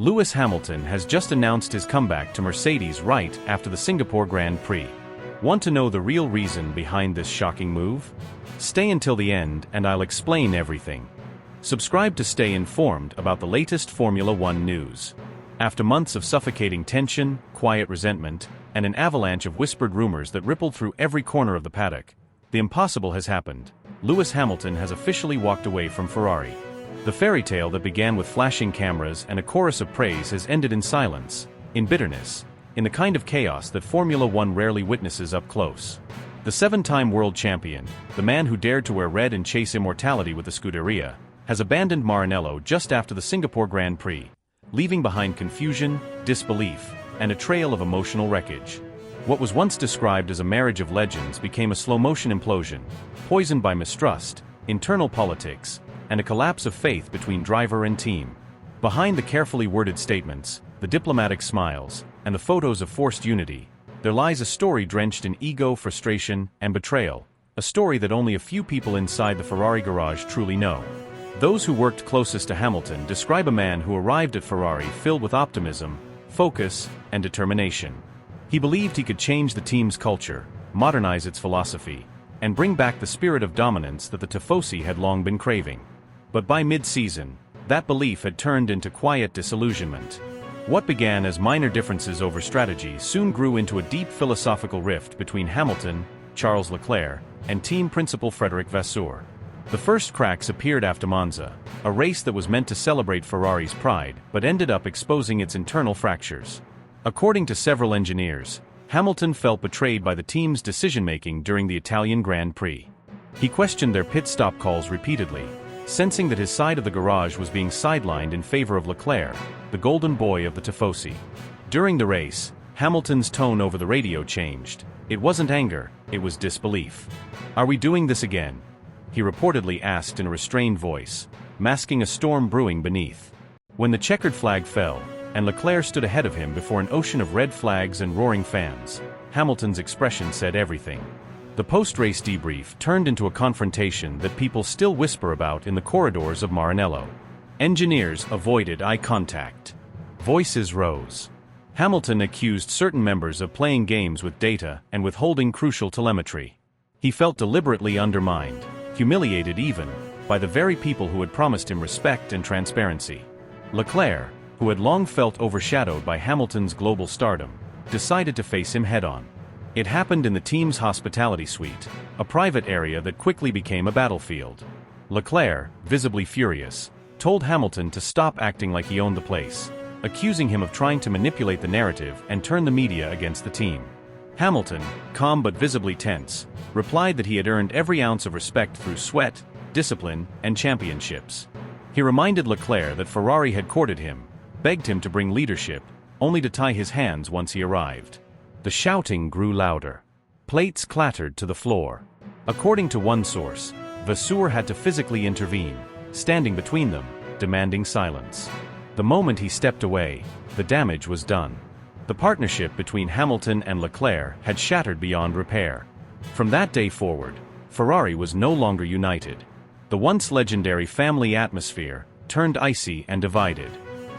Lewis Hamilton has just announced his comeback to Mercedes right after the Singapore Grand Prix. Want to know the real reason behind this shocking move? Stay until the end and I'll explain everything. Subscribe to stay informed about the latest Formula One news. After months of suffocating tension, quiet resentment, and an avalanche of whispered rumors that rippled through every corner of the paddock, the impossible has happened. Lewis Hamilton has officially walked away from Ferrari. The fairy tale that began with flashing cameras and a chorus of praise has ended in silence, in bitterness, in the kind of chaos that Formula One rarely witnesses up close. The seven-time world champion, the man who dared to wear red and chase immortality with the Scuderia, has abandoned Maranello just after the Singapore Grand Prix, leaving behind confusion, disbelief, and a trail of emotional wreckage. What was once described as a marriage of legends became a slow-motion implosion, poisoned by mistrust, internal politics, and a collapse of faith between driver and team. Behind the carefully worded statements, the diplomatic smiles, and the photos of forced unity, there lies a story drenched in ego, frustration, and betrayal, a story that only a few people inside the Ferrari garage truly know. Those who worked closest to Hamilton describe a man who arrived at Ferrari filled with optimism, focus, and determination. He believed he could change the team's culture, modernize its philosophy, and bring back the spirit of dominance that the Tifosi had long been craving. But by mid-season, that belief had turned into quiet disillusionment. What began as minor differences over strategy soon grew into a deep philosophical rift between Hamilton, Charles Leclerc, and team principal Frédéric Vasseur. The first cracks appeared after Monza, a race that was meant to celebrate Ferrari's pride but ended up exposing its internal fractures. According to several engineers, Hamilton felt betrayed by the team's decision-making during the Italian Grand Prix. He questioned their pit stop calls repeatedly, sensing that his side of the garage was being sidelined in favor of Leclerc, the golden boy of the Tifosi. During the race, Hamilton's tone over the radio changed. It wasn't anger, it was disbelief. "Are we doing this again?" he reportedly asked in a restrained voice, masking a storm brewing beneath. When the checkered flag fell, and Leclerc stood ahead of him before an ocean of red flags and roaring fans, Hamilton's expression said everything. The post-race debrief turned into a confrontation that people still whisper about in the corridors of Maranello. Engineers avoided eye contact. Voices rose. Hamilton accused certain members of playing games with data and withholding crucial telemetry. He felt deliberately undermined, humiliated even, by the very people who had promised him respect and transparency. Leclerc, who had long felt overshadowed by Hamilton's global stardom, decided to face him head-on. It happened in the team's hospitality suite, a private area that quickly became a battlefield. Leclerc, visibly furious, told Hamilton to stop acting like he owned the place, accusing him of trying to manipulate the narrative and turn the media against the team. Hamilton, calm but visibly tense, replied that he had earned every ounce of respect through sweat, discipline, and championships. He reminded Leclerc that Ferrari had courted him, begged him to bring leadership, only to tie his hands once he arrived. The shouting grew louder. Plates clattered to the floor. According to one source, Vasseur had to physically intervene, standing between them, demanding silence. The moment he stepped away, the damage was done. The partnership between Hamilton and Leclerc had shattered beyond repair. From that day forward, Ferrari was no longer united. The once legendary family atmosphere turned icy and divided.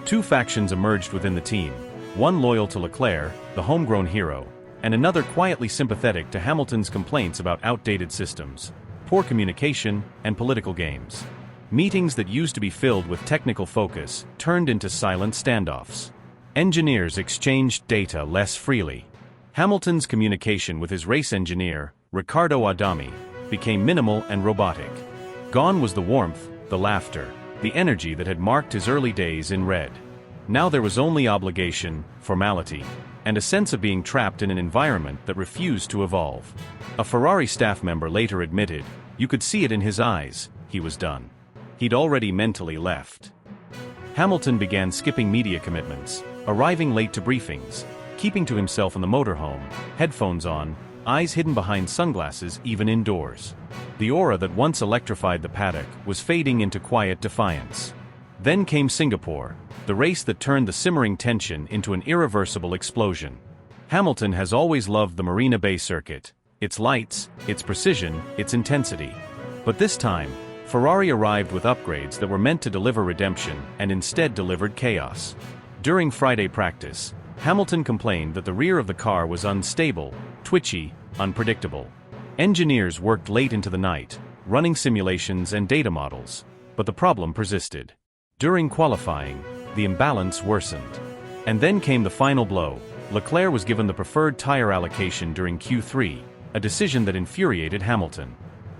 Two factions emerged within the team, one loyal to Leclerc, the homegrown hero, and another quietly sympathetic to Hamilton's complaints about outdated systems, poor communication, and political games. Meetings that used to be filled with technical focus turned into silent standoffs. Engineers exchanged data less freely. Hamilton's communication with his race engineer, Riccardo Adami, became minimal and robotic. Gone was the warmth, the laughter, the energy that had marked his early days in red. Now there was only obligation, formality, and a sense of being trapped in an environment that refused to evolve. A Ferrari staff member later admitted, "You could see it in his eyes, he was done." He'd already mentally left. Hamilton began skipping media commitments, arriving late to briefings, keeping to himself in the motorhome, headphones on, eyes hidden behind sunglasses even indoors. The aura that once electrified the paddock was fading into quiet defiance. Then came Singapore, the race that turned the simmering tension into an irreversible explosion. Hamilton has always loved the Marina Bay circuit, its lights, its precision, its intensity. But this time, Ferrari arrived with upgrades that were meant to deliver redemption and instead delivered chaos. During Friday practice, Hamilton complained that the rear of the car was unstable, twitchy, unpredictable. Engineers worked late into the night, running simulations and data models, but the problem persisted. During qualifying, the imbalance worsened. And then came the final blow. Leclerc was given the preferred tire allocation during Q3, a decision that infuriated Hamilton.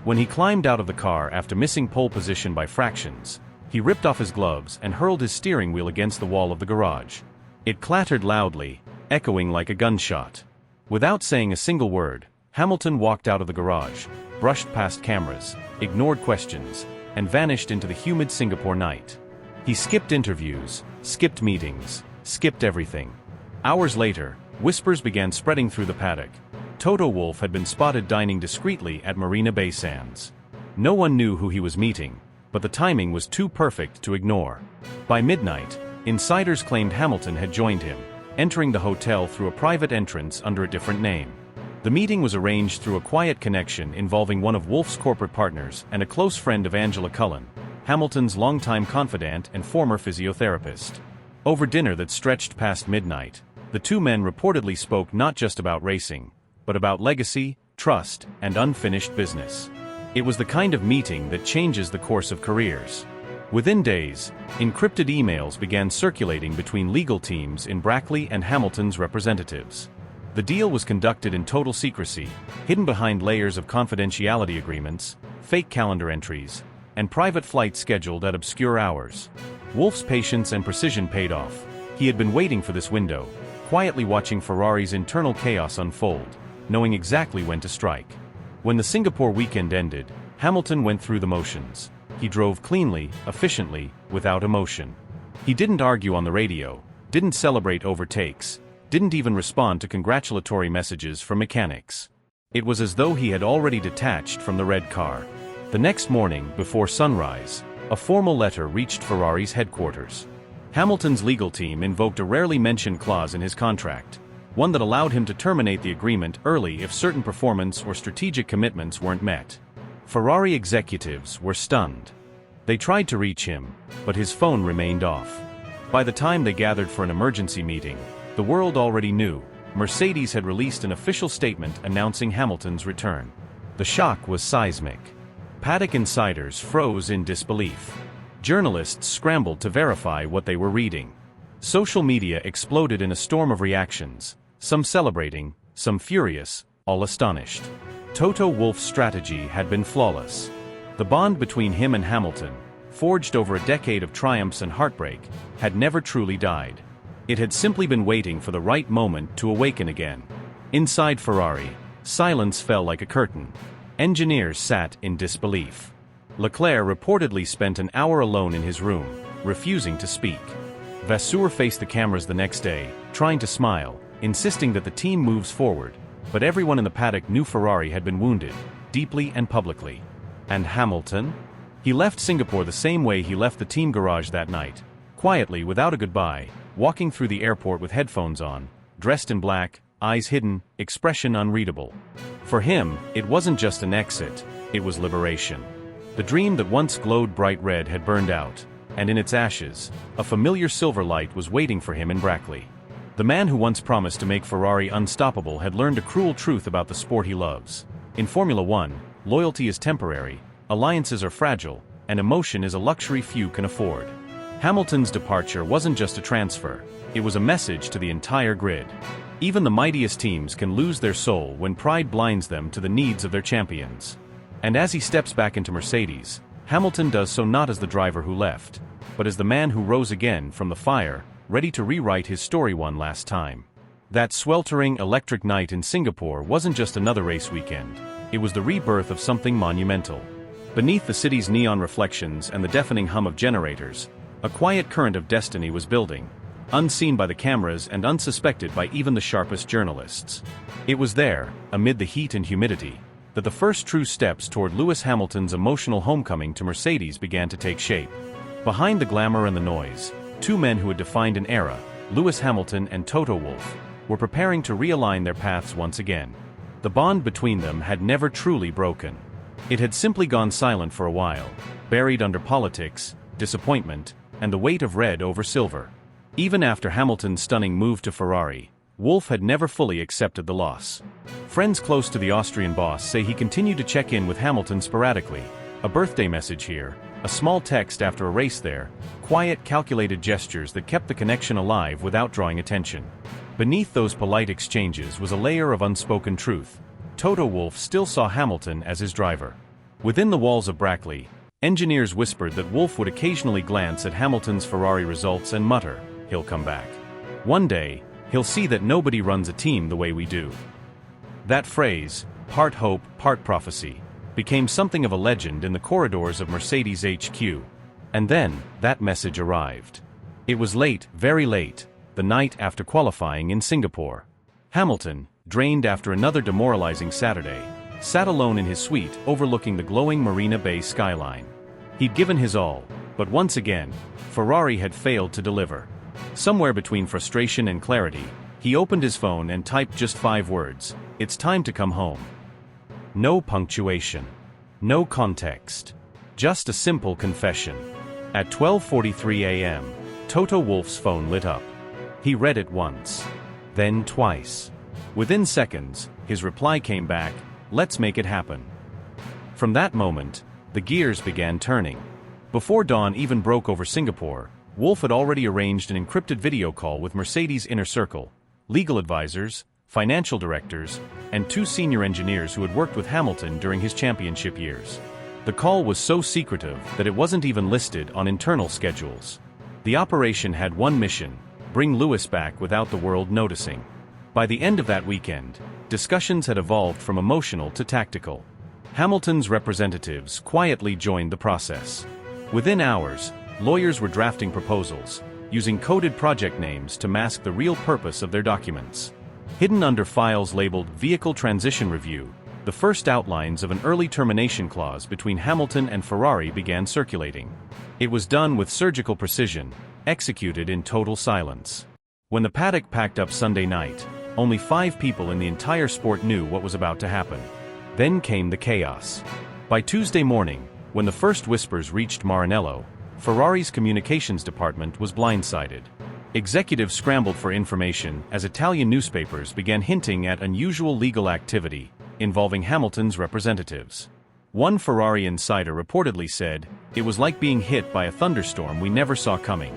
When he climbed out of the car after missing pole position by fractions, he ripped off his gloves and hurled his steering wheel against the wall of the garage. It clattered loudly, echoing like a gunshot. Without saying a single word, Hamilton walked out of the garage, brushed past cameras, ignored questions, and vanished into the humid Singapore night. He skipped interviews, skipped meetings, skipped everything. Hours later, whispers began spreading through the paddock. Toto Wolff had been spotted dining discreetly at Marina Bay Sands. No one knew who he was meeting, but the timing was too perfect to ignore. By midnight, insiders claimed Hamilton had joined him, entering the hotel through a private entrance under a different name. The meeting was arranged through a quiet connection involving one of Wolff's corporate partners and a close friend of Angela Cullen, Hamilton's longtime confidant and former physiotherapist. Over dinner that stretched past midnight, the two men reportedly spoke not just about racing, but about legacy, trust, and unfinished business. It was the kind of meeting that changes the course of careers. Within days, encrypted emails began circulating between legal teams in Brackley and Hamilton's representatives. The deal was conducted in total secrecy, hidden behind layers of confidentiality agreements, fake calendar entries, and private flights scheduled at obscure hours. Wolff's patience and precision paid off. He had been waiting for this window, quietly watching Ferrari's internal chaos unfold, knowing exactly when to strike. When the Singapore weekend ended, Hamilton went through the motions. He drove cleanly, efficiently, without emotion. He didn't argue on the radio, didn't celebrate overtakes, didn't even respond to congratulatory messages from mechanics. It was as though he had already detached from the red car. The next morning, before sunrise, a formal letter reached Ferrari's headquarters. Hamilton's legal team invoked a rarely mentioned clause in his contract, one that allowed him to terminate the agreement early if certain performance or strategic commitments weren't met. Ferrari executives were stunned. They tried to reach him, but his phone remained off. By the time they gathered for an emergency meeting, the world already knew. Mercedes had released an official statement announcing Hamilton's return. The shock was seismic. Paddock insiders froze in disbelief. Journalists scrambled to verify what they were reading. Social media exploded in a storm of reactions, some celebrating, some furious, all astonished. Toto Wolff's strategy had been flawless. The bond between him and Hamilton, forged over a decade of triumphs and heartbreak, had never truly died. It had simply been waiting for the right moment to awaken again. Inside Ferrari, silence fell like a curtain. Engineers sat in disbelief. Leclerc reportedly spent an hour alone in his room, refusing to speak. Vasseur faced the cameras the next day, trying to smile, insisting that the team moves forward, but everyone in the paddock knew Ferrari had been wounded, deeply and publicly. And Hamilton? He left Singapore the same way he left the team garage that night, quietly without a goodbye, walking through the airport with headphones on, dressed in black, eyes hidden, expression unreadable. For him, it wasn't just an exit, it was liberation. The dream that once glowed bright red had burned out, and in its ashes, a familiar silver light was waiting for him in Brackley. The man who once promised to make Ferrari unstoppable had learned a cruel truth about the sport he loves. In Formula One, loyalty is temporary, alliances are fragile, and emotion is a luxury few can afford. Hamilton's departure wasn't just a transfer, it was a message to the entire grid. Even the mightiest teams can lose their soul when pride blinds them to the needs of their champions. And as he steps back into Mercedes, Hamilton does so not as the driver who left, but as the man who rose again from the fire, ready to rewrite his story one last time. That sweltering electric night in Singapore wasn't just another race weekend, it was the rebirth of something monumental. Beneath the city's neon reflections and the deafening hum of generators, a quiet current of destiny was building, unseen by the cameras and unsuspected by even the sharpest journalists. It was there, amid the heat and humidity, that the first true steps toward Lewis Hamilton's emotional homecoming to Mercedes began to take shape. Behind the glamour and the noise, two men who had defined an era, Lewis Hamilton and Toto Wolff, were preparing to realign their paths once again. The bond between them had never truly broken. It had simply gone silent for a while, buried under politics, disappointment, and the weight of red over silver. Even after Hamilton's stunning move to Ferrari, Wolff had never fully accepted the loss. Friends close to the Austrian boss say he continued to check in with Hamilton sporadically. A birthday message here, a small text after a race there, quiet, calculated gestures that kept the connection alive without drawing attention. Beneath those polite exchanges was a layer of unspoken truth. Toto Wolff still saw Hamilton as his driver. Within the walls of Brackley, engineers whispered that Wolff would occasionally glance at Hamilton's Ferrari results and mutter, "He'll come back. One day, he'll see that nobody runs a team the way we do." That phrase, part hope, part prophecy, became something of a legend in the corridors of Mercedes HQ. And then, that message arrived. It was late, very late, the night after qualifying in Singapore. Hamilton, drained after another demoralizing Saturday, sat alone in his suite overlooking the glowing Marina Bay skyline. He'd given his all, but once again, Ferrari had failed to deliver. Somewhere between frustration and clarity, he opened his phone and typed just 5 words, "It's time to come home." No punctuation. No context. Just a simple confession. At 12:43 a.m., Toto Wolff's phone lit up. He read it once. Then twice. Within seconds, his reply came back, "Let's make it happen." From that moment, the gears began turning. Before dawn even broke over Singapore, Wolff had already arranged an encrypted video call with Mercedes' inner circle, legal advisors, financial directors, and 2 senior engineers who had worked with Hamilton during his championship years. The call was so secretive that it wasn't even listed on internal schedules. The operation had one mission: bring Lewis back without the world noticing. By the end of that weekend, discussions had evolved from emotional to tactical. Hamilton's representatives quietly joined the process. Within hours, lawyers were drafting proposals, using coded project names to mask the real purpose of their documents. Hidden under files labeled Vehicle Transition Review, the first outlines of an early termination clause between Hamilton and Ferrari began circulating. It was done with surgical precision, executed in total silence. When the paddock packed up Sunday night, only 5 people in the entire sport knew what was about to happen. Then came the chaos. By Tuesday morning, when the first whispers reached Maranello, Ferrari's communications department was blindsided. Executives scrambled for information as Italian newspapers began hinting at unusual legal activity involving Hamilton's representatives. One Ferrari insider reportedly said, "It was like being hit by a thunderstorm we never saw coming."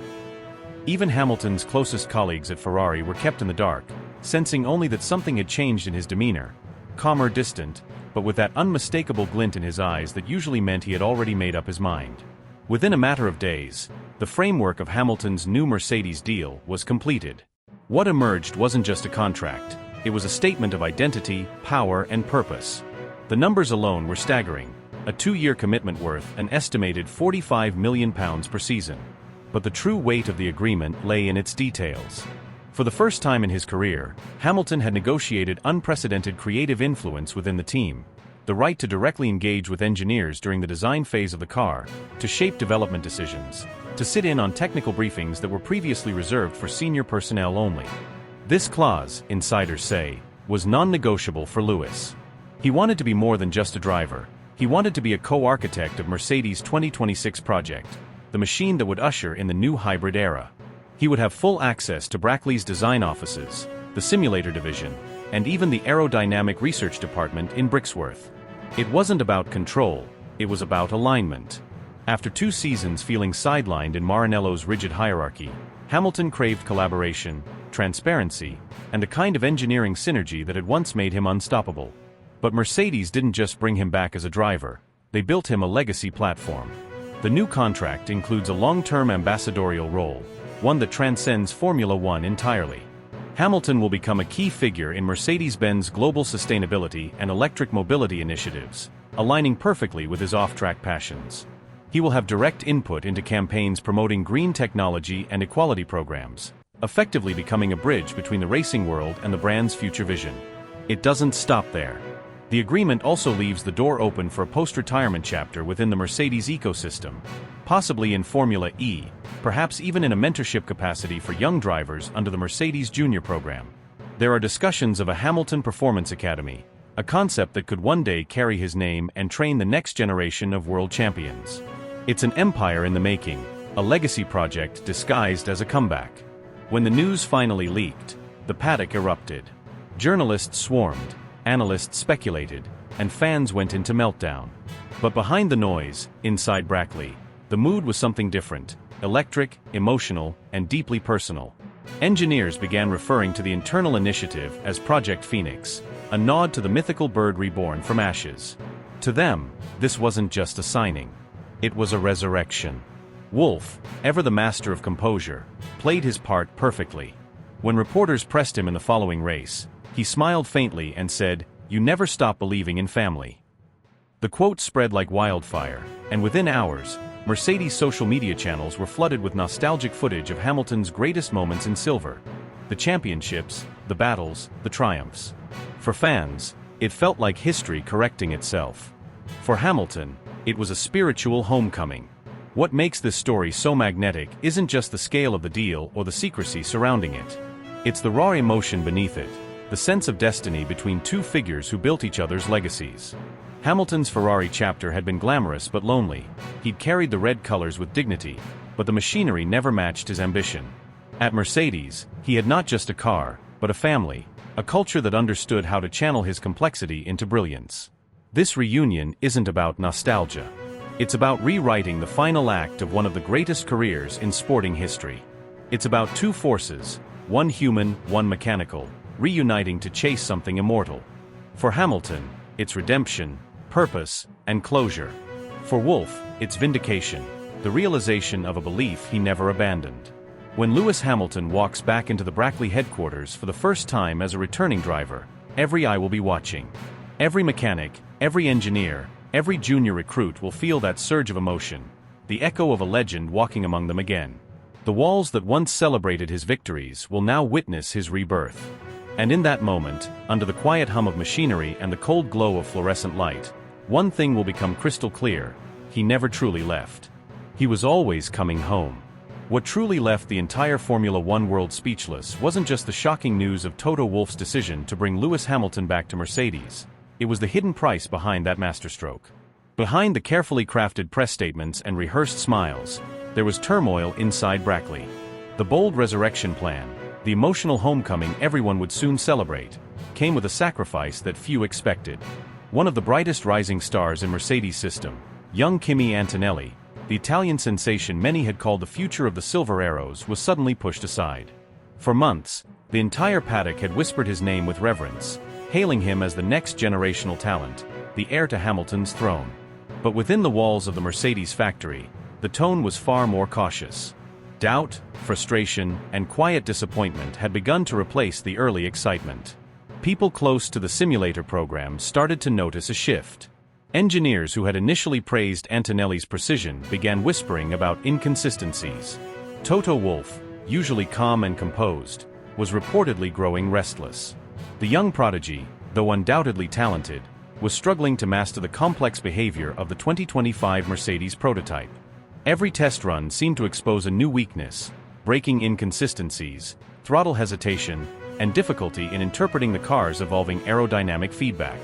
Even Hamilton's closest colleagues at Ferrari were kept in the dark, sensing only that something had changed in his demeanor, calmer, distant, but with that unmistakable glint in his eyes that usually meant he had already made up his mind. Within a matter of days, the framework of Hamilton's new Mercedes deal was completed. What emerged wasn't just a contract, it was a statement of identity, power, and purpose. The numbers alone were staggering, a 2-year commitment worth an estimated £45 million per season. But the true weight of the agreement lay in its details. For the first time in his career, Hamilton had negotiated unprecedented creative influence within the team. The right to directly engage with engineers during the design phase of the car, to shape development decisions, to sit in on technical briefings that were previously reserved for senior personnel only. This clause, insiders say, was non-negotiable for Lewis. He wanted to be more than just a driver. He wanted to be a co-architect of Mercedes' 2026 project, the machine that would usher in the new hybrid era. He would have full access to Brackley's design offices, the simulator division, and even the aerodynamic research department in Brixworth. It wasn't about control, it was about alignment. After 2 seasons feeling sidelined in Maranello's rigid hierarchy, Hamilton craved collaboration, transparency, and the kind of engineering synergy that had once made him unstoppable. But Mercedes didn't just bring him back as a driver, they built him a legacy platform. The new contract includes a long-term ambassadorial role, one that transcends Formula One entirely. Hamilton will become a key figure in Mercedes-Benz global sustainability and electric mobility initiatives, aligning perfectly with his off-track passions. He will have direct input into campaigns promoting green technology and equality programs, effectively becoming a bridge between the racing world and the brand's future vision. It doesn't stop there. The agreement also leaves the door open for a post-retirement chapter within the Mercedes ecosystem, possibly in Formula E, perhaps even in a mentorship capacity for young drivers under the Mercedes Junior program. There are discussions of a Hamilton Performance Academy, a concept that could one day carry his name and train the next generation of world champions. It's an empire in the making, a legacy project disguised as a comeback. When the news finally leaked, the paddock erupted. Journalists swarmed, analysts speculated, and fans went into meltdown. But behind the noise, inside Brackley, the mood was something different: electric, emotional, and deeply personal. Engineers began referring to the internal initiative as Project Phoenix, a nod to the mythical bird reborn from ashes. To them, this wasn't just a signing. It was a resurrection. Wolff, ever the master of composure, played his part perfectly. When reporters pressed him in the following race, he smiled faintly and said, "You never stop believing in family." The quote spread like wildfire, and within hours, Mercedes' social media channels were flooded with nostalgic footage of Hamilton's greatest moments in silver. The championships, the battles, the triumphs. For fans, it felt like history correcting itself. For Hamilton, it was a spiritual homecoming. What makes this story so magnetic isn't just the scale of the deal or the secrecy surrounding it. It's the raw emotion beneath it, the sense of destiny between two figures who built each other's legacies. Hamilton's Ferrari chapter had been glamorous but lonely. He'd carried the red colors with dignity, but the machinery never matched his ambition. At Mercedes, he had not just a car, but a family, a culture that understood how to channel his complexity into brilliance. This reunion isn't about nostalgia. It's about rewriting the final act of one of the greatest careers in sporting history. It's about two forces, one human, one mechanical, reuniting to chase something immortal. For Hamilton, it's redemption, purpose, and closure. For Wolff, it's vindication, the realization of a belief he never abandoned. When Lewis Hamilton walks back into the Brackley headquarters for the first time as a returning driver, every eye will be watching. Every mechanic, every engineer, every junior recruit will feel that surge of emotion, the echo of a legend walking among them again. The walls that once celebrated his victories will now witness his rebirth. And in that moment, under the quiet hum of machinery and the cold glow of fluorescent light, one thing will become crystal clear: he never truly left. He was always coming home. What truly left the entire Formula One world speechless wasn't just the shocking news of Toto Wolff's decision to bring Lewis Hamilton back to Mercedes. It was the hidden price behind that masterstroke. Behind the carefully crafted press statements and rehearsed smiles, there was turmoil inside Brackley. The bold resurrection plan, the emotional homecoming everyone would soon celebrate, came with a sacrifice that few expected. One of the brightest rising stars in Mercedes' system, young Kimi Antonelli, the Italian sensation many had called the future of the Silver Arrows, was suddenly pushed aside. For months, the entire paddock had whispered his name with reverence, hailing him as the next generational talent, the heir to Hamilton's throne. But within the walls of the Mercedes factory, the tone was far more cautious. Doubt, frustration, and quiet disappointment had begun to replace the early excitement. People close to the simulator program started to notice a shift. Engineers who had initially praised Antonelli's precision began whispering about inconsistencies. Toto Wolff, usually calm and composed, was reportedly growing restless. The young prodigy, though undoubtedly talented, was struggling to master the complex behavior of the 2025 Mercedes prototype. Every test run seemed to expose a new weakness: braking inconsistencies, throttle hesitation, and difficulty in interpreting the car's evolving aerodynamic feedback.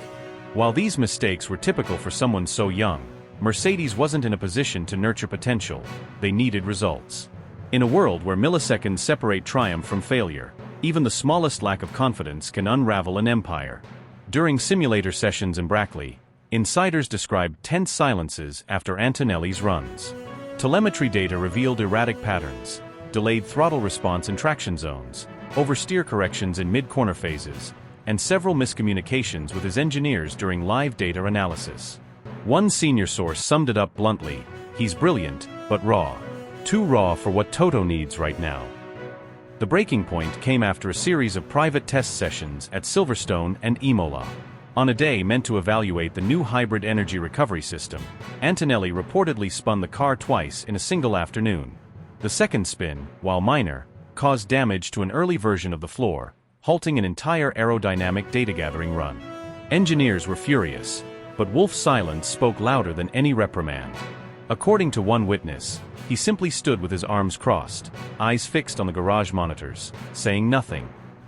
While these mistakes were typical for someone so young, Mercedes wasn't in a position to nurture potential. They needed results. In a world where milliseconds separate triumph from failure, even the smallest lack of confidence can unravel an empire. During simulator sessions in Brackley, insiders described tense silences after Antonelli's runs. Telemetry data revealed erratic patterns, delayed throttle response in traction zones, oversteer corrections in mid-corner phases, and several miscommunications with his engineers during live data analysis. One senior source summed it up bluntly: "He's brilliant, but raw. Too raw for what Toto needs right now." The breaking point came after a series of private test sessions at Silverstone and Imola. On a day meant to evaluate the new hybrid energy recovery system, Antonelli reportedly spun the car twice in a single afternoon. The second spin, while minor, caused damage to an early version of the floor, halting an entire aerodynamic data-gathering run. Engineers were furious, but Wolff's silence spoke louder than any reprimand. According to one witness, he simply stood with his arms crossed, eyes fixed on the garage monitors, saying nothing.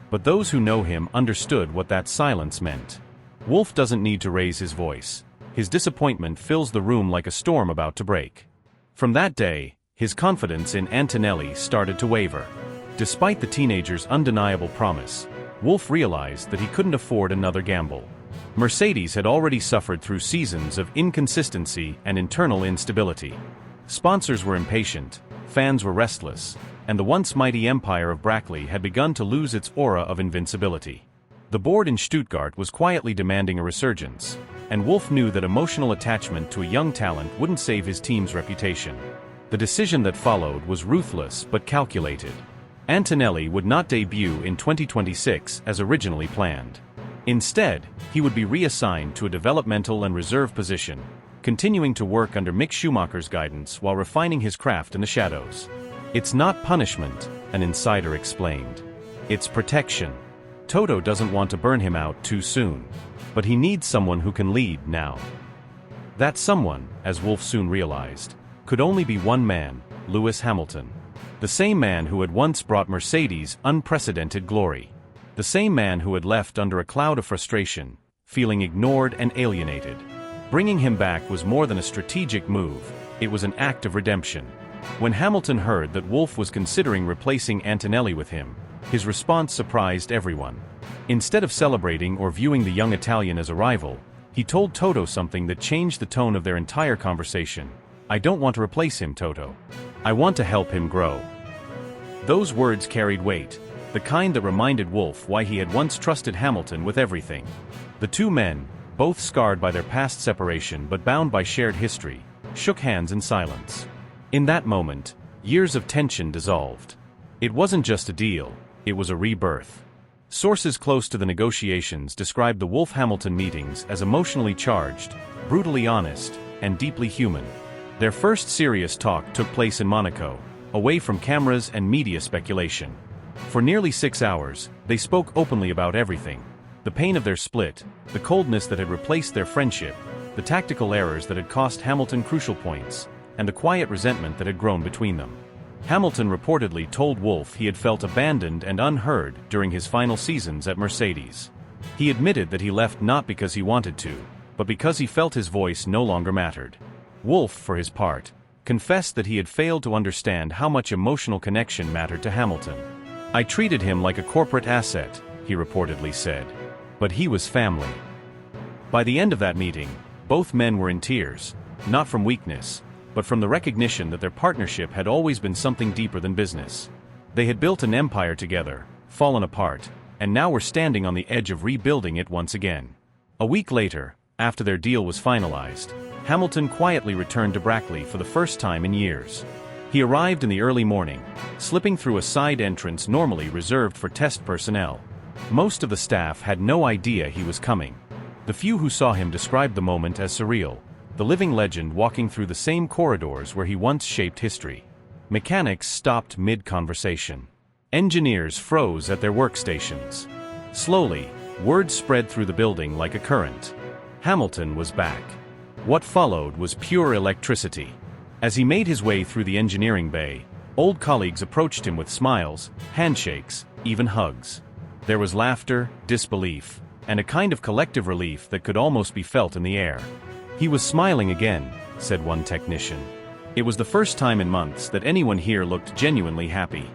But those who know him understood what that silence meant. Wolff doesn't need to raise his voice. His disappointment fills the room like a storm about to break. From that day, his confidence in Antonelli started to waver. Despite the teenager's undeniable promise, Wolff realized that he couldn't afford another gamble. Mercedes had already suffered through seasons of inconsistency and internal instability. Sponsors were impatient, fans were restless, and the once mighty empire of Brackley had begun to lose its aura of invincibility. The board in Stuttgart was quietly demanding a resurgence, and Wolff knew that emotional attachment to a young talent wouldn't save his team's reputation. The decision that followed was ruthless but calculated. Antonelli would not debut in 2026 as originally planned. Instead, he would be reassigned to a developmental and reserve position, continuing to work under Mick Schumacher's guidance while refining his craft in the shadows. "It's not punishment," an insider explained. "It's protection. Toto doesn't want to burn him out too soon. But he needs someone who can lead now." That someone, as Wolff soon realized, could only be one man, Lewis Hamilton. The same man who had once brought Mercedes unprecedented glory. The same man who had left under a cloud of frustration, feeling ignored and alienated. Bringing him back was more than a strategic move, it was an act of redemption. When Hamilton heard that Wolff was considering replacing Antonelli with him, his response surprised everyone. Instead of celebrating or viewing the young Italian as a rival, he told Toto something that changed the tone of their entire conversation. "I don't want to replace him, Toto. I want to help him grow." Those words carried weight, the kind that reminded Wolff why he had once trusted Hamilton with everything. The two men, both scarred by their past separation but bound by shared history, shook hands in silence. In that moment, years of tension dissolved. It wasn't just a deal, it was a rebirth. Sources close to the negotiations described the Wolff-Hamilton meetings as emotionally charged, brutally honest, and deeply human. Their first serious talk took place in Monaco, away from cameras and media speculation. For nearly 6 hours, they spoke openly about everything. The pain of their split, the coldness that had replaced their friendship, the tactical errors that had cost Hamilton crucial points, and the quiet resentment that had grown between them. Hamilton reportedly told Wolff he had felt abandoned and unheard during his final seasons at Mercedes. He admitted that he left not because he wanted to, but because he felt his voice no longer mattered. Wolff, for his part, confessed that he had failed to understand how much emotional connection mattered to Hamilton. "I treated him like a corporate asset," he reportedly said. "But he was family." By the end of that meeting, both men were in tears, not from weakness, but from the recognition that their partnership had always been something deeper than business. They had built an empire together, fallen apart, and now were standing on the edge of rebuilding it once again. A week later, after their deal was finalized, Hamilton quietly returned to Brackley for the first time in years. He arrived in the early morning, slipping through a side entrance normally reserved for test personnel. Most of the staff had no idea he was coming. The few who saw him described the moment as surreal, the living legend walking through the same corridors where he once shaped history. Mechanics stopped mid-conversation. Engineers froze at their workstations. Slowly, word spread through the building like a current. Hamilton was back. What followed was pure electricity. As he made his way through the engineering bay, old colleagues approached him with smiles, handshakes, even hugs. There was laughter, disbelief, and a kind of collective relief that could almost be felt in the air. "He was smiling again," said one technician. "It was the first time in months that anyone here looked genuinely happy."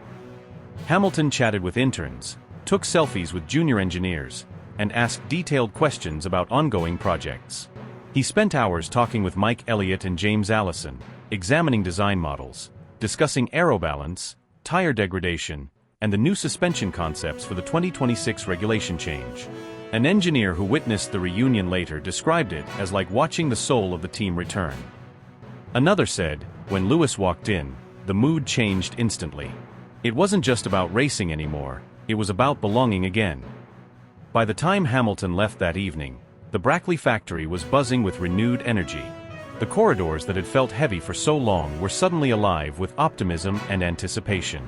Hamilton chatted with interns, took selfies with junior engineers, and asked detailed questions about ongoing projects. He spent hours talking with Mike Elliott and James Allison, examining design models, discussing aerobalance, tire degradation, and the new suspension concepts for the 2026 regulation change. An engineer who witnessed the reunion later described it as like watching the soul of the team return. Another said, when Lewis walked in, the mood changed instantly. It wasn't just about racing anymore, it was about belonging again. By the time Hamilton left that evening, the Brackley factory was buzzing with renewed energy. The corridors that had felt heavy for so long were suddenly alive with optimism and anticipation.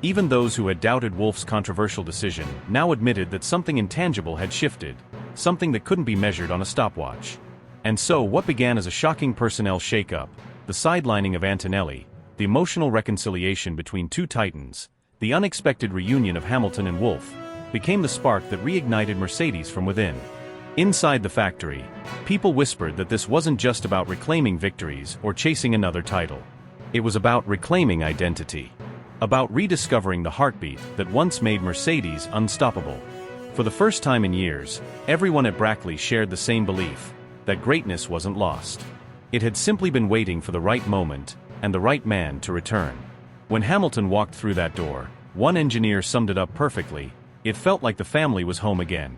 Even those who had doubted Wolff's controversial decision now admitted that something intangible had shifted, something that couldn't be measured on a stopwatch. And so what began as a shocking personnel shakeup, the sidelining of Antonelli, the emotional reconciliation between two titans, the unexpected reunion of Hamilton and Wolff, became the spark that reignited Mercedes from within. Inside the factory, people whispered that this wasn't just about reclaiming victories or chasing another title. It was about reclaiming identity. about rediscovering the heartbeat that once made Mercedes unstoppable. For the first time in years, everyone at Brackley shared the same belief, that greatness wasn't lost. It had simply been waiting for the right moment, and the right man to return. When Hamilton walked through that door, one engineer summed it up perfectly: it felt like the family was home again.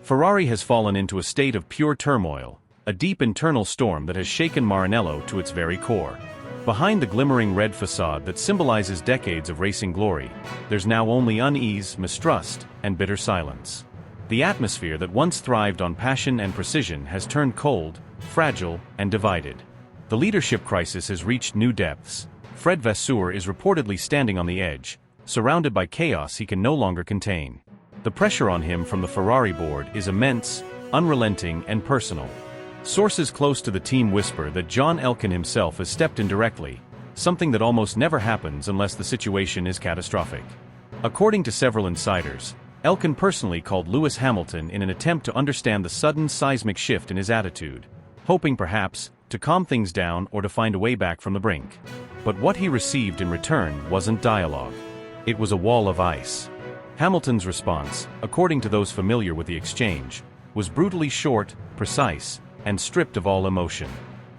Ferrari has fallen into a state of pure turmoil, a deep internal storm that has shaken Maranello to its very core. Behind the glimmering red facade that symbolizes decades of racing glory, there's now only unease, mistrust, and bitter silence. The atmosphere that once thrived on passion and precision has turned cold, fragile, and divided. The leadership crisis has reached new depths. Fred Vasseur is reportedly standing on the edge, surrounded by chaos he can no longer contain. The pressure on him from the Ferrari board is immense, unrelenting, and personal. Sources close to the team whisper that John Elkann himself has stepped in directly, something that almost never happens unless the situation is catastrophic. According to several insiders, Elkann personally called Lewis Hamilton in an attempt to understand the sudden seismic shift in his attitude, hoping perhaps to calm things down or to find a way back from the brink. But what he received in return wasn't dialogue. It was a wall of ice. Hamilton's response, according to those familiar with the exchange, was brutally short, precise, and stripped of all emotion.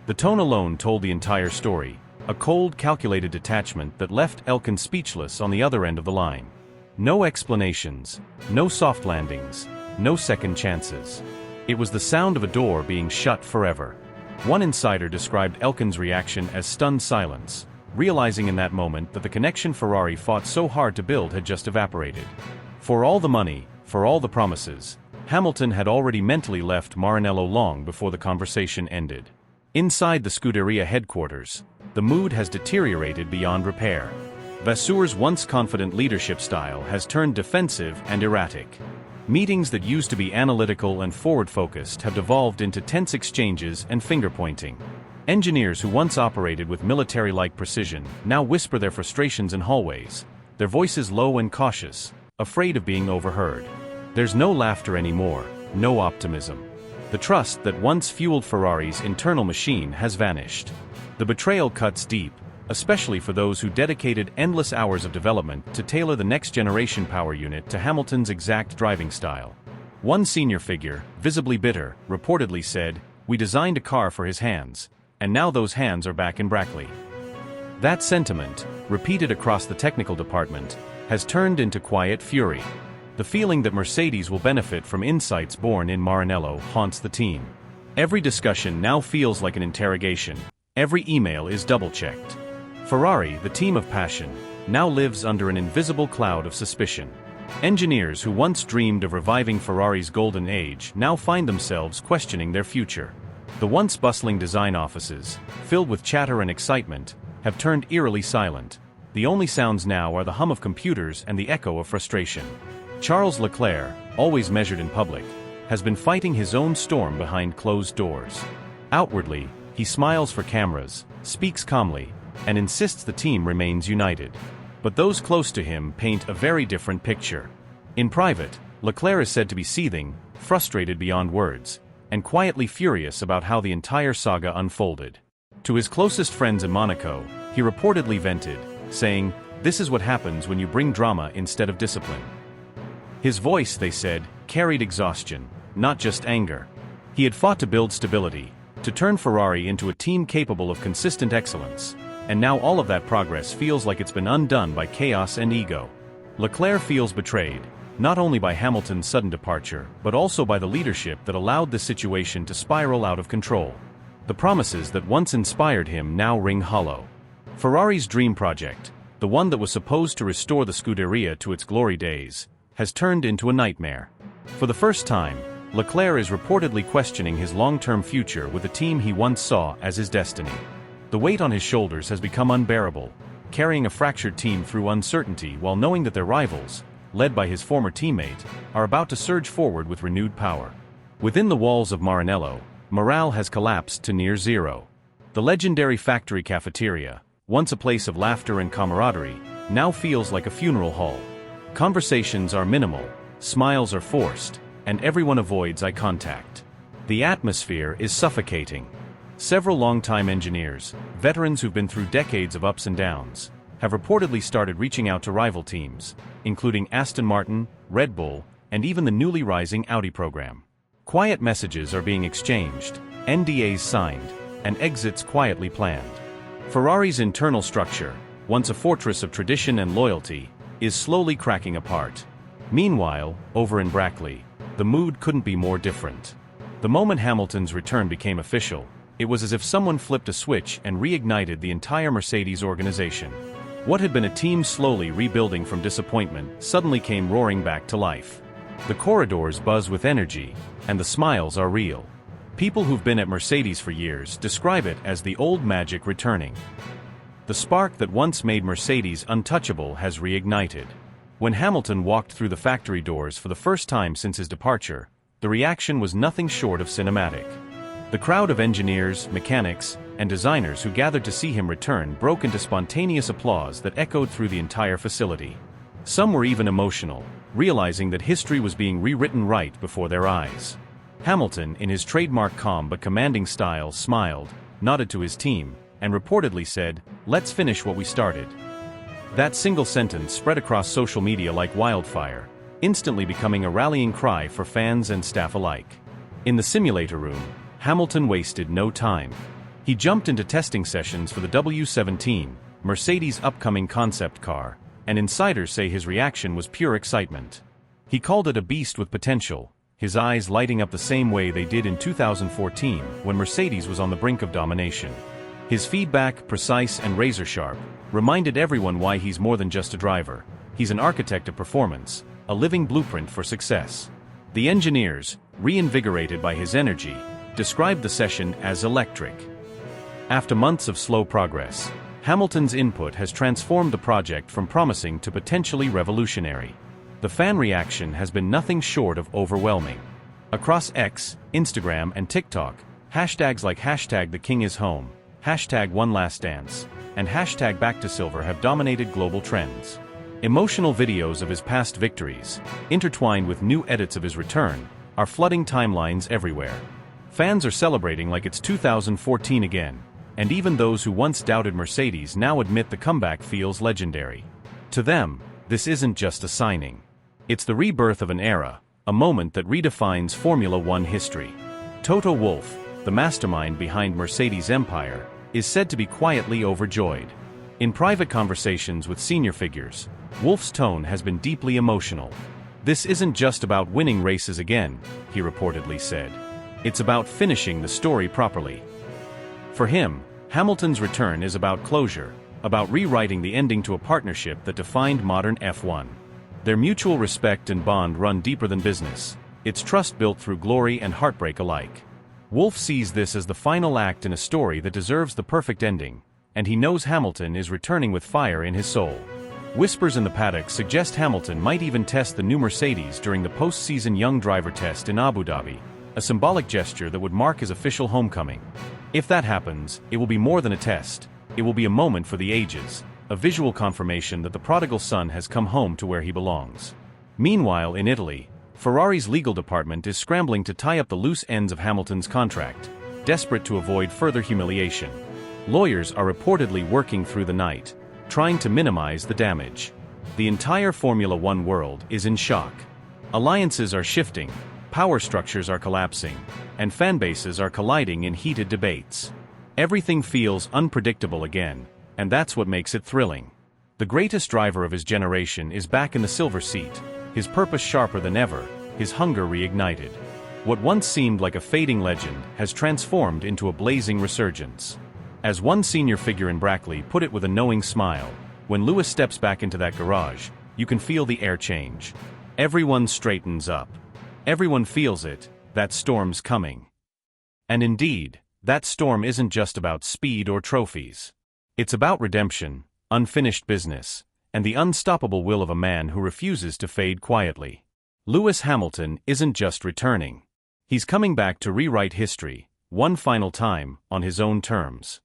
The tone alone told the entire story, a cold, calculated detachment that left Elkann speechless on the other end of the line. No explanations, no soft landings, no second chances. It was the sound of a door being shut forever. One insider described Elkann's reaction as stunned silence, realizing in that moment that the connection Ferrari fought so hard to build had just evaporated. For all the money, for all the promises, Hamilton had already mentally left Maranello long before the conversation ended. Inside the Scuderia headquarters, the mood has deteriorated beyond repair. Vasseur's once confident leadership style has turned defensive and erratic. Meetings that used to be analytical and forward-focused have devolved into tense exchanges and finger-pointing. Engineers who once operated with military-like precision now whisper their frustrations in hallways, their voices low and cautious, afraid of being overheard. There's no laughter anymore, no optimism. The trust that once fueled Ferrari's internal machine has vanished. The betrayal cuts deep, especially for those who dedicated endless hours of development to tailor the next-generation power unit to Hamilton's exact driving style. One senior figure, visibly bitter, reportedly said, "We designed a car for his hands, and now those hands are back in Brackley." That sentiment, repeated across the technical department, has turned into quiet fury. The feeling that Mercedes will benefit from insights born in Maranello haunts the team. Every discussion now feels like an interrogation. Every email is double-checked. Ferrari, the team of passion, now lives under an invisible cloud of suspicion. Engineers who once dreamed of reviving Ferrari's golden age now find themselves questioning their future. The once bustling design offices, filled with chatter and excitement, have turned eerily silent. The only sounds now are the hum of computers and the echo of frustration. Charles Leclerc, always measured in public, has been fighting his own storm behind closed doors. Outwardly, he smiles for cameras, speaks calmly, and insists the team remains united. But those close to him paint a very different picture. In private, Leclerc is said to be seething, frustrated beyond words, and quietly furious about how the entire saga unfolded. To his closest friends in Monaco, he reportedly vented, saying, "This is what happens when you bring drama instead of discipline." His voice, they said, carried exhaustion, not just anger. He had fought to build stability, to turn Ferrari into a team capable of consistent excellence, and now all of that progress feels like it's been undone by chaos and ego. Leclerc feels betrayed, not only by Hamilton's sudden departure, but also by the leadership that allowed the situation to spiral out of control. The promises that once inspired him now ring hollow. Ferrari's dream project, the one that was supposed to restore the Scuderia to its glory days, has turned into a nightmare. For the first time, Leclerc is reportedly questioning his long-term future with a team he once saw as his destiny. The weight on his shoulders has become unbearable, carrying a fractured team through uncertainty while knowing that their rivals, led by his former teammate, are about to surge forward with renewed power. Within the walls of Maranello, morale has collapsed to near zero. The legendary factory cafeteria, once a place of laughter and camaraderie, now feels like a funeral hall. Conversations are minimal, smiles are forced, and everyone avoids eye contact. The atmosphere is suffocating. Several longtime engineers, veterans who've been through decades of ups and downs, have reportedly started reaching out to rival teams, including Aston Martin, Red Bull, and even the newly rising Audi program. Quiet messages are being exchanged, NDAs signed, and exits quietly planned. Ferrari's internal structure, once a fortress of tradition and loyalty, is slowly cracking apart. Meanwhile, over in Brackley, the mood couldn't be more different. The moment Hamilton's return became official, it was as if someone flipped a switch and reignited the entire Mercedes organization. What had been a team slowly rebuilding from disappointment suddenly came roaring back to life. The corridors buzz with energy, and the smiles are real. People who've been at Mercedes for years describe it as the old magic returning. The spark that once made Mercedes untouchable has reignited. When Hamilton walked through the factory doors for the first time since his departure, the reaction was nothing short of cinematic. The crowd of engineers, mechanics, and designers who gathered to see him return broke into spontaneous applause that echoed through the entire facility. Some were even emotional, realizing that history was being rewritten right before their eyes. Hamilton, in his trademark calm but commanding style, smiled, nodded to his team, and reportedly said, "Let's finish what we started." That single sentence spread across social media like wildfire, instantly becoming a rallying cry for fans and staff alike. In the simulator room, Hamilton wasted no time. He jumped into testing sessions for the W17, Mercedes' upcoming concept car, and insiders say his reaction was pure excitement. He called it a beast with potential, his eyes lighting up the same way they did in 2014 when Mercedes was on the brink of domination. His feedback, precise and razor-sharp, reminded everyone why he's more than just a driver. He's an architect of performance, a living blueprint for success. The engineers, reinvigorated by his energy, described the session as electric. After months of slow progress, Hamilton's input has transformed the project from promising to potentially revolutionary. The fan reaction has been nothing short of overwhelming. Across X, Instagram, and TikTok, hashtags like #TheKingIsHome, #OneLastDance, and #BackToSilver have dominated global trends. Emotional videos of his past victories, intertwined with new edits of his return, are flooding timelines everywhere. Fans are celebrating like it's 2014 again, and even those who once doubted Mercedes now admit the comeback feels legendary. To them, this isn't just a signing. It's the rebirth of an era, a moment that redefines Formula One history. Toto Wolff, the mastermind behind Mercedes' empire, is said to be quietly overjoyed. In private conversations with senior figures, Wolff's tone has been deeply emotional. "This isn't just about winning races again," he reportedly said. "It's about finishing the story properly." For him, Hamilton's return is about closure, about rewriting the ending to a partnership that defined modern F1. Their mutual respect and bond run deeper than business. It's trust built through glory and heartbreak alike. Wolff sees this as the final act in a story that deserves the perfect ending, and he knows Hamilton is returning with fire in his soul. Whispers in the paddock suggest Hamilton might even test the new Mercedes during the post-season young driver test in Abu Dhabi, a symbolic gesture that would mark his official homecoming. If that happens, it will be more than a test. It will be a moment for the ages, a visual confirmation that the prodigal son has come home to where he belongs. Meanwhile, in Italy, Ferrari's legal department is scrambling to tie up the loose ends of Hamilton's contract, desperate to avoid further humiliation. Lawyers are reportedly working through the night, trying to minimize the damage. The entire Formula One world is in shock. Alliances are shifting, power structures are collapsing, and fan bases are colliding in heated debates. Everything feels unpredictable again, and that's what makes it thrilling. The greatest driver of his generation is back in the silver seat, his purpose sharper than ever, his hunger reignited. What once seemed like a fading legend has transformed into a blazing resurgence. As one senior figure in Brackley put it with a knowing smile, "When Lewis steps back into that garage, you can feel the air change. Everyone straightens up. Everyone feels it, that storm's coming." And indeed, that storm isn't just about speed or trophies. It's about redemption, unfinished business, and the unstoppable will of a man who refuses to fade quietly. Lewis Hamilton isn't just returning. He's coming back to rewrite history, one final time, on his own terms.